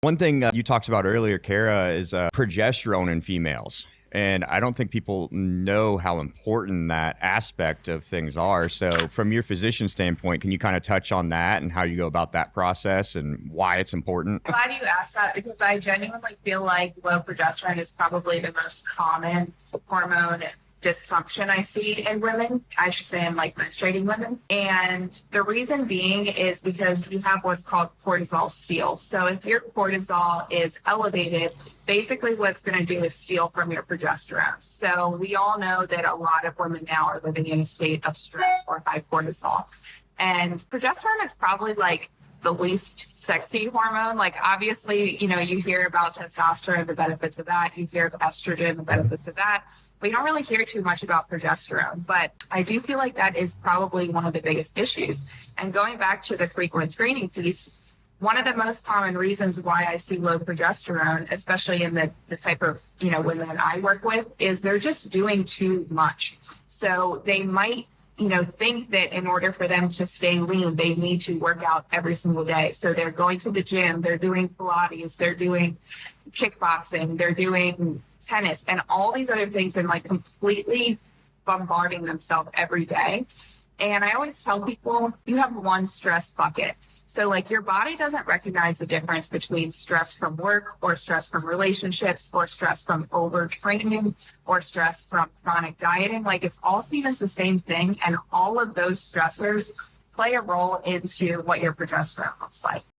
One thing you talked about earlier, Kara, is progesterone in females. And I don't think people know how important that aspect of things are. So, from your physician standpoint, can you kind of touch on that and how you go about that process and why it's important? Glad you asked that because I genuinely feel like low progesterone is probably the most common hormone dysfunction I see in women. I should say in like menstruating women. And the reason being is because you have what's called cortisol steal. So if your cortisol is elevated, basically what it's going to do is steal from your progesterone. So we all know that a lot of women now are living in a state of stress or high cortisol. And progesterone is probably like the least sexy hormone. Like obviously, you hear about testosterone, the benefits of that. You hear of estrogen, the benefits of that. We don't really hear too much about progesterone, but I do feel like that is probably one of the biggest issues. And going back to the frequent training piece, one of the most common reasons why I see low progesterone, especially in the type of, women that I work with, is they're just doing too much. So they might think that in order for them to stay lean, they need to work out every single day. So they're going to the gym, they're doing Pilates, they're doing kickboxing, they're doing tennis and all these other things and like completely bombarding themselves every day. And I always tell people you have one stress bucket. So like your body doesn't recognize the difference between stress from work or stress from relationships or stress from overtraining or stress from chronic dieting. Like it's all seen as the same thing. And all of those stressors play a role into what your progesterone looks like.